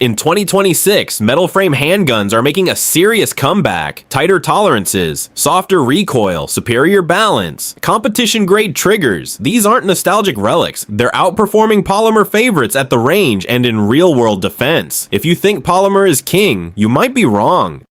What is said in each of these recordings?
In 2026, metal frame handguns are making a serious comeback. Tighter tolerances, softer recoil, superior balance, competition-grade triggers. These aren't nostalgic relics. They're outperforming polymer favorites at the range and in real-world defense. If you think polymer is king, you might be wrong.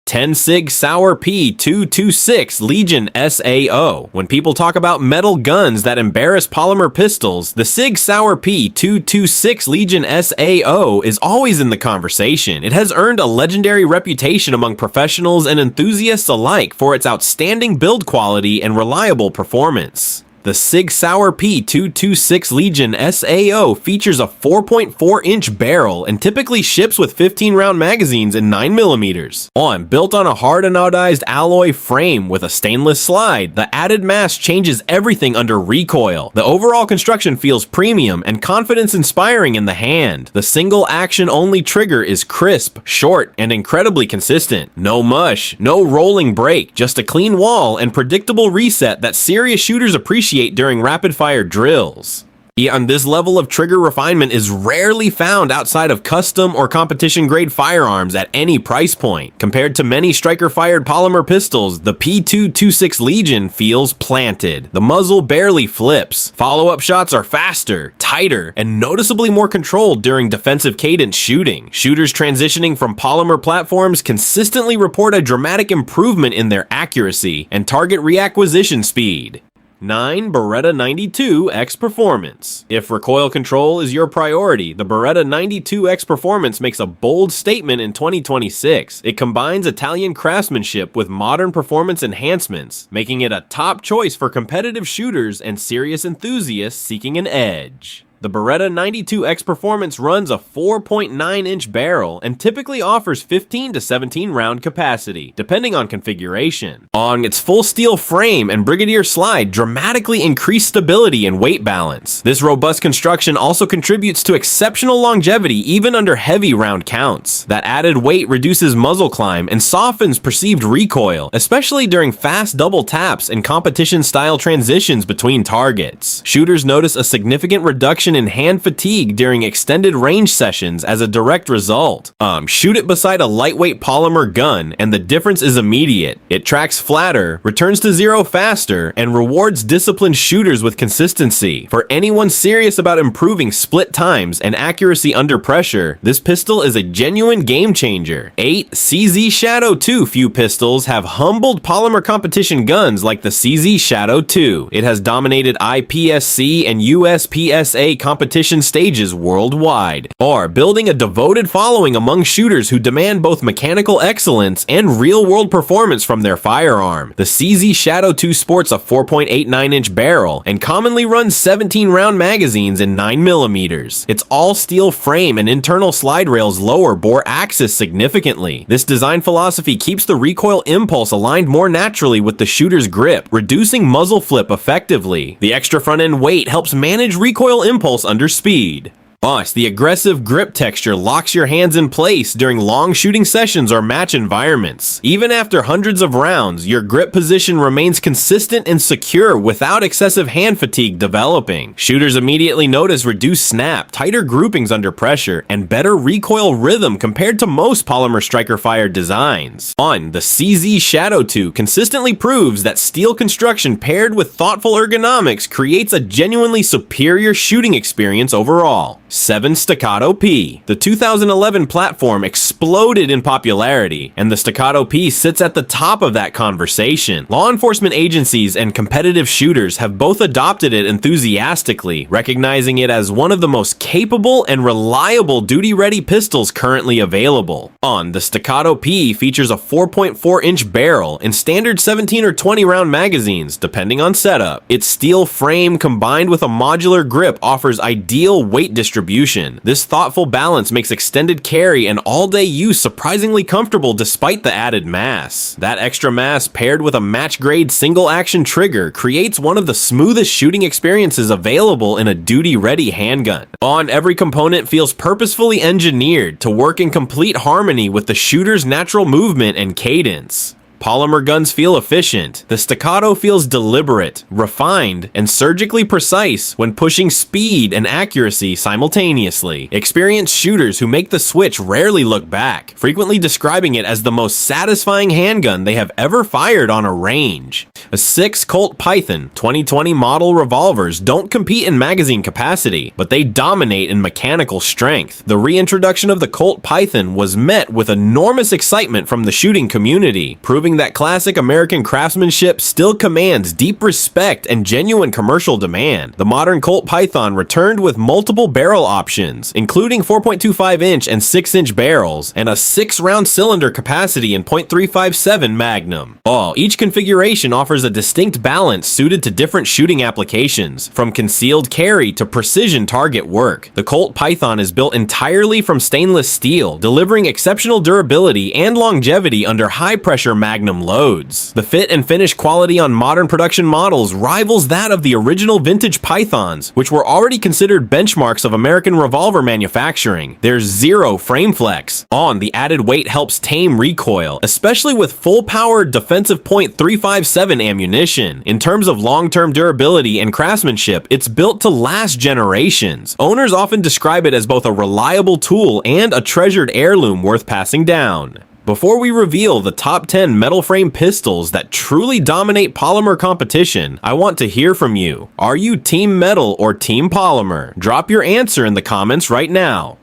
10 Sig Sauer P226 Legion SAO. When people talk about metal guns that embarrass polymer pistols, the Sig Sauer P226 Legion SAO is always in the conversation. It has earned a legendary reputation among professionals and enthusiasts alike for its outstanding build quality and reliable performance. The Sig Sauer P226 Legion SAO features a 4.4-inch barrel and typically ships with 15-round magazines in 9mm. Built on a hard anodized alloy frame with a stainless slide, the added mass changes everything under recoil. The overall construction feels premium and confidence-inspiring in the hand. The single action-only trigger is crisp, short, and incredibly consistent. No mush, no rolling break, just a clean wall and predictable reset that serious shooters appreciate during rapid-fire drills. And this level of trigger refinement is rarely found outside of custom or competition-grade firearms at any price point. Compared to many striker-fired polymer pistols, the P226 Legion feels planted. The muzzle barely flips. Follow-up shots are faster, tighter, and noticeably more controlled during defensive cadence shooting. Shooters transitioning from polymer platforms consistently report a dramatic improvement in their accuracy and target reacquisition speed. 9. Beretta 92X Performance. If recoil control is your priority, the Beretta 92X Performance makes a bold statement in 2026. It combines Italian craftsmanship with modern performance enhancements, making it a top choice for competitive shooters and serious enthusiasts seeking an edge. The Beretta 92X Performance runs a 4.9-inch barrel and typically offers 15 to 17 round capacity, depending on configuration. Its full steel frame and Brigadier slide dramatically increase stability and weight balance. This robust construction also contributes to exceptional longevity even under heavy round counts. That added weight reduces muzzle climb and softens perceived recoil, especially during fast double taps and competition-style transitions between targets. Shooters notice a significant reduction in hand fatigue during extended range sessions as a direct result. Shoot it beside a lightweight polymer gun and the difference is immediate. It tracks flatter, returns to zero faster, and rewards disciplined shooters with consistency. For anyone serious about improving split times and accuracy under pressure, this pistol is a genuine game changer. 8. CZ Shadow 2 Few pistols have humbled polymer competition guns like the CZ Shadow 2. It has dominated IPSC and USPSA competition stages worldwide, building a devoted following among shooters who demand both mechanical excellence and real-world performance from their firearm. The CZ Shadow 2 sports a 4.89-inch barrel and commonly runs 17-round magazines in 9mm. Its all-steel frame and internal slide rails lower bore axis significantly. This design philosophy keeps the recoil impulse aligned more naturally with the shooter's grip, reducing muzzle flip effectively. The extra front-end weight helps manage recoil impulse under speed. The aggressive grip texture locks your hands in place during long shooting sessions or match environments. Even after hundreds of rounds, your grip position remains consistent and secure without excessive hand fatigue developing. Shooters immediately notice reduced snap, tighter groupings under pressure, and better recoil rhythm compared to most polymer striker-fired designs. The CZ Shadow 2 consistently proves that steel construction paired with thoughtful ergonomics creates a genuinely superior shooting experience overall. 7. Staccato P. The 2011 platform exploded in popularity, and the Staccato P sits at the top of that conversation. Law enforcement agencies and competitive shooters have both adopted it enthusiastically, recognizing it as one of the most capable and reliable duty-ready pistols currently available. The Staccato P features a 4.4-inch barrel and standard 17 or 20 round magazines, depending on setup. Its steel frame combined with a modular grip offers ideal weight distribution. This thoughtful balance makes extended carry and all-day use surprisingly comfortable despite the added mass. That extra mass paired with a match-grade single-action trigger creates one of the smoothest shooting experiences available in a duty-ready handgun. Every component feels purposefully engineered to work in complete harmony with the shooter's natural movement and cadence. Polymer guns feel efficient. The Staccato feels deliberate, refined, and surgically precise when pushing speed and accuracy simultaneously. Experienced shooters who make the switch rarely look back, frequently describing it as the most satisfying handgun they have ever fired on a range. A 6 Colt Python 2020 model revolvers don't compete in magazine capacity, but they dominate in mechanical strength. The reintroduction of the Colt Python was met with enormous excitement from the shooting community, proving that classic American craftsmanship still commands deep respect and genuine commercial demand. The modern Colt Python returned with multiple barrel options, including 4.25-inch and 6-inch barrels, and a 6-round cylinder capacity in .357 Magnum. Each configuration offers a distinct balance suited to different shooting applications, from concealed carry to precision target work. The Colt Python is built entirely from stainless steel, delivering exceptional durability and longevity under high-pressure Magnum loads. The fit and finish quality on modern production models rivals that of the original vintage Pythons, which were already considered benchmarks of American revolver manufacturing. There's zero frame flex. The added weight helps tame recoil, especially with full-powered defensive .357 ammunition. In terms of long-term durability and craftsmanship, it's built to last generations. Owners often describe it as both a reliable tool and a treasured heirloom worth passing down. Before we reveal the top 10 metal frame pistols that truly dominate polymer competition, I want to hear from you. Are you Team Metal or Team Polymer? Drop your answer in the comments right now.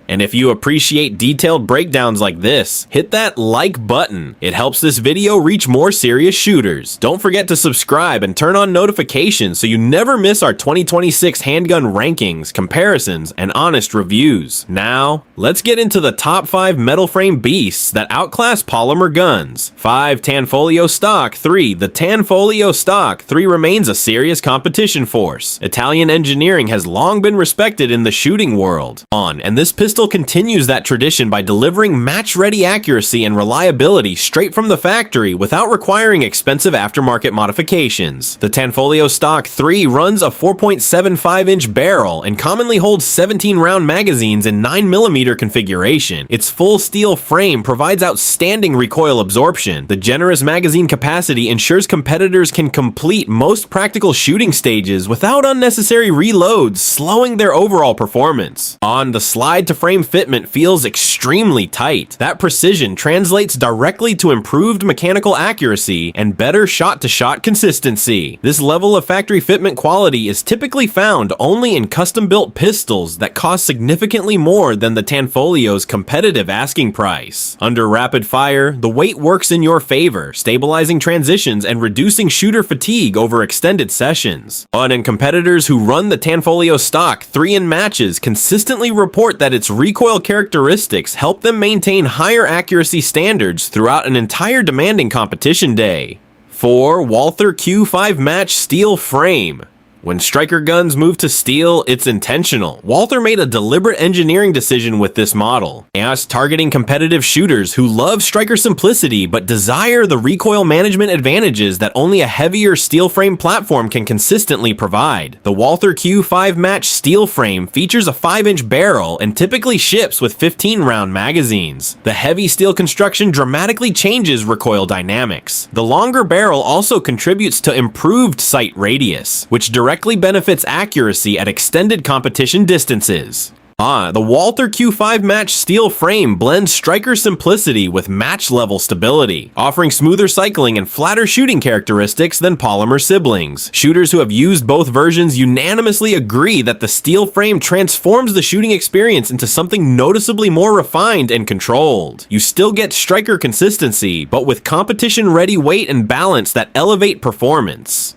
And if you appreciate detailed breakdowns like this, hit that like button. It helps this video reach more serious shooters. Don't forget to subscribe and turn on notifications so you never miss our 2026 handgun rankings, comparisons, and honest reviews. Now, let's get into the top 5 metal frame beasts that outclass polymer guns. 5. Tanfoglio Stock III. The Tanfoglio Stock III remains a serious competition force. Italian engineering has long been respected in the shooting world. And this pistol continues that tradition by delivering match-ready accuracy and reliability straight from the factory without requiring expensive aftermarket modifications. The Tanfoglio Stock III runs a 4.75-inch barrel and commonly holds 17-round magazines in 9mm configuration. Its full steel frame provides outstanding recoil absorption. The generous magazine capacity ensures competitors can complete most practical shooting stages without unnecessary reloads, slowing their overall performance. The slide to frame fitment feels extremely tight. That precision translates directly to improved mechanical accuracy and better shot-to-shot consistency. This level of factory fitment quality is typically found only in custom-built pistols that cost significantly more than the Tanfoglio's competitive asking price. Under rapid fire, the weight works in your favor, stabilizing transitions and reducing shooter fatigue over extended sessions. And competitors who run the Tanfoglio Stock III in matches consistently report that its recoil characteristics help them maintain higher accuracy standards throughout an entire demanding competition day. 4. Walther Q5 Match Steel Frame. When striker guns move to steel, it's intentional. Walther made a deliberate engineering decision with this model, targeting competitive shooters who love striker simplicity but desire the recoil management advantages that only a heavier steel frame platform can consistently provide. The Walther Q5 Match steel frame features a 5-inch barrel and typically ships with 15-round magazines. The heavy steel construction dramatically changes recoil dynamics. The longer barrel also contributes to improved sight radius, which directly benefits accuracy at extended competition distances. The Walther Q5 Match steel frame blends striker simplicity with match-level stability, offering smoother cycling and flatter shooting characteristics than polymer siblings. Shooters who have used both versions unanimously agree that the steel frame transforms the shooting experience into something noticeably more refined and controlled. You still get striker consistency, but with competition-ready weight and balance that elevate performance.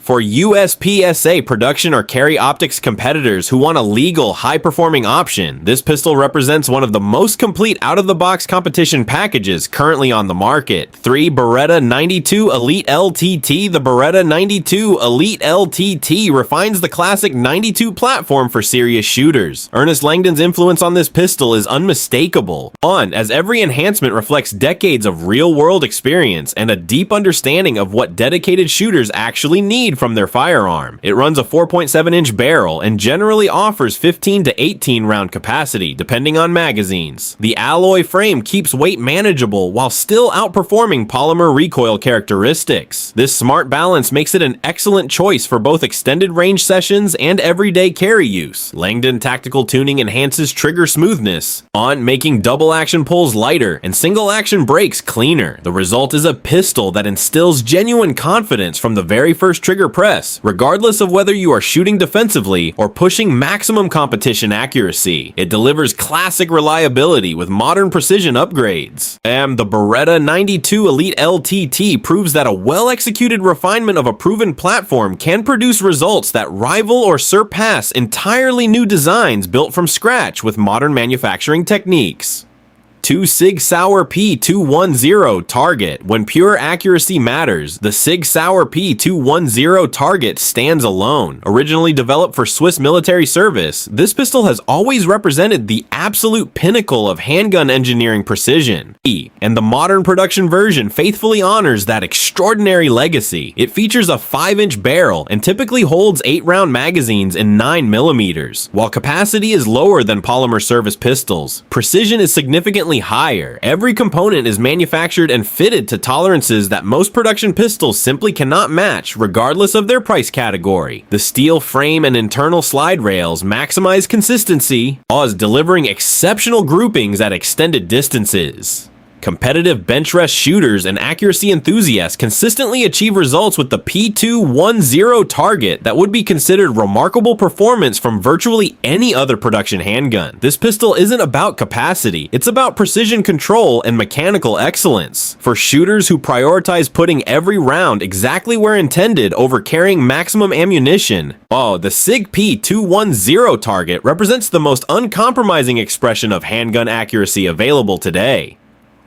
For USPSA production or carry optics competitors who want a legal, high-performing option, this pistol represents one of the most complete out-of-the-box competition packages currently on the market. 3. Beretta 92 Elite LTT. The Beretta 92 Elite LTT refines the classic 92 platform for serious shooters. Ernest Langdon's influence on this pistol is unmistakable, as every enhancement reflects decades of real-world experience and a deep understanding of what dedicated shooters actually need from their firearm. It runs a 4.7-inch barrel and generally offers 15 to 18 round capacity, depending on magazines. The alloy frame keeps weight manageable while still outperforming polymer recoil characteristics. This smart balance makes it an excellent choice for both extended range sessions and everyday carry use. Langdon tactical tuning enhances trigger smoothness, making double action pulls lighter and single action brakes cleaner. The result is a pistol that instills genuine confidence from the very first trigger press, regardless of whether you are shooting defensively or pushing maximum competition accuracy. It delivers classic reliability with modern precision upgrades. And the Beretta 92 Elite LTT proves that a well-executed refinement of a proven platform can produce results that rival or surpass entirely new designs built from scratch with modern manufacturing techniques. 2 SIG Sauer P210 target. When pure accuracy matters, the SIG Sauer P210 target stands alone. Originally developed for Swiss military service, this pistol has always represented the absolute pinnacle of handgun engineering precision. And the modern production version faithfully honors that extraordinary legacy. It features a 5-inch barrel and typically holds 8-round magazines in 9mm. While capacity is lower than polymer service pistols, precision is significantly higher. Every component is manufactured and fitted to tolerances that most production pistols simply cannot match, regardless of their price category. The steel frame and internal slide rails maximize consistency, delivering exceptional groupings at extended distances. Competitive bench rest shooters and accuracy enthusiasts consistently achieve results with the P210 target that would be considered remarkable performance from virtually any other production handgun. This pistol isn't about capacity, it's about precision control and mechanical excellence. For shooters who prioritize putting every round exactly where intended over carrying maximum ammunition, the SIG P210 target represents the most uncompromising expression of handgun accuracy available today.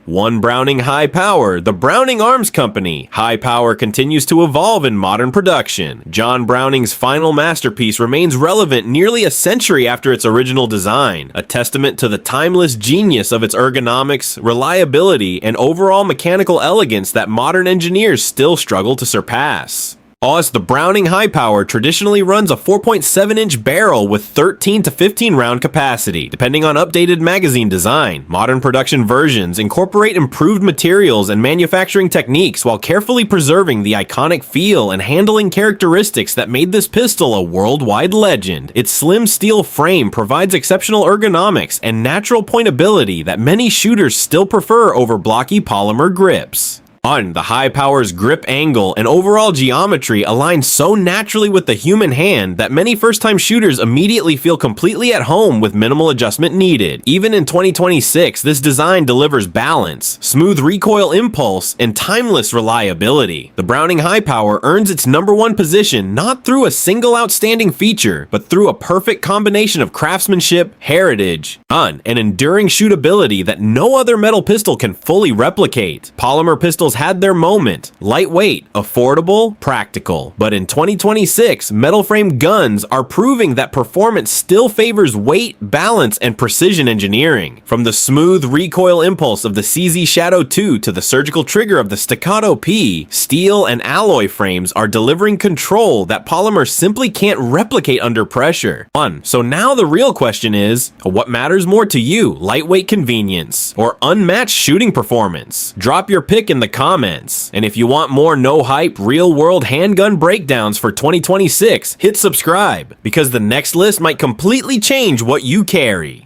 1 Browning High Power, the Browning Arms Company. High power continues to evolve in modern production. John Browning's final masterpiece remains relevant nearly a century after its original design, a testament to the timeless genius of its ergonomics, reliability, and overall mechanical elegance that modern engineers still struggle to surpass. The Browning High Power traditionally runs a 4.7-inch barrel with 13 to 15 round capacity, depending on updated magazine design. Modern production versions incorporate improved materials and manufacturing techniques while carefully preserving the iconic feel and handling characteristics that made this pistol a worldwide legend. Its slim steel frame provides exceptional ergonomics and natural pointability that many shooters still prefer over blocky polymer grips. The High Power's grip angle and overall geometry align so naturally with the human hand that many first-time shooters immediately feel completely at home with minimal adjustment needed. Even in 2026, this design delivers balance, smooth recoil impulse, and timeless reliability. The Browning High Power earns its #1 position not through a single outstanding feature, but through a perfect combination of craftsmanship, heritage, and enduring shootability that no other metal pistol can fully replicate. Polymer pistols had their moment, lightweight, affordable, practical. But in 2026, metal frame guns are proving that performance still favors weight, balance, and precision engineering. From the smooth recoil impulse of the CZ Shadow 2 to the surgical trigger of the Staccato P, steel and alloy frames are delivering control that polymer simply can't replicate under pressure. So now the real question is, what matters more to you, lightweight convenience or unmatched shooting performance? Drop your pick in the comments. And if you want more no-hype, real-world handgun breakdowns for 2026, hit subscribe, because the next list might completely change what you carry.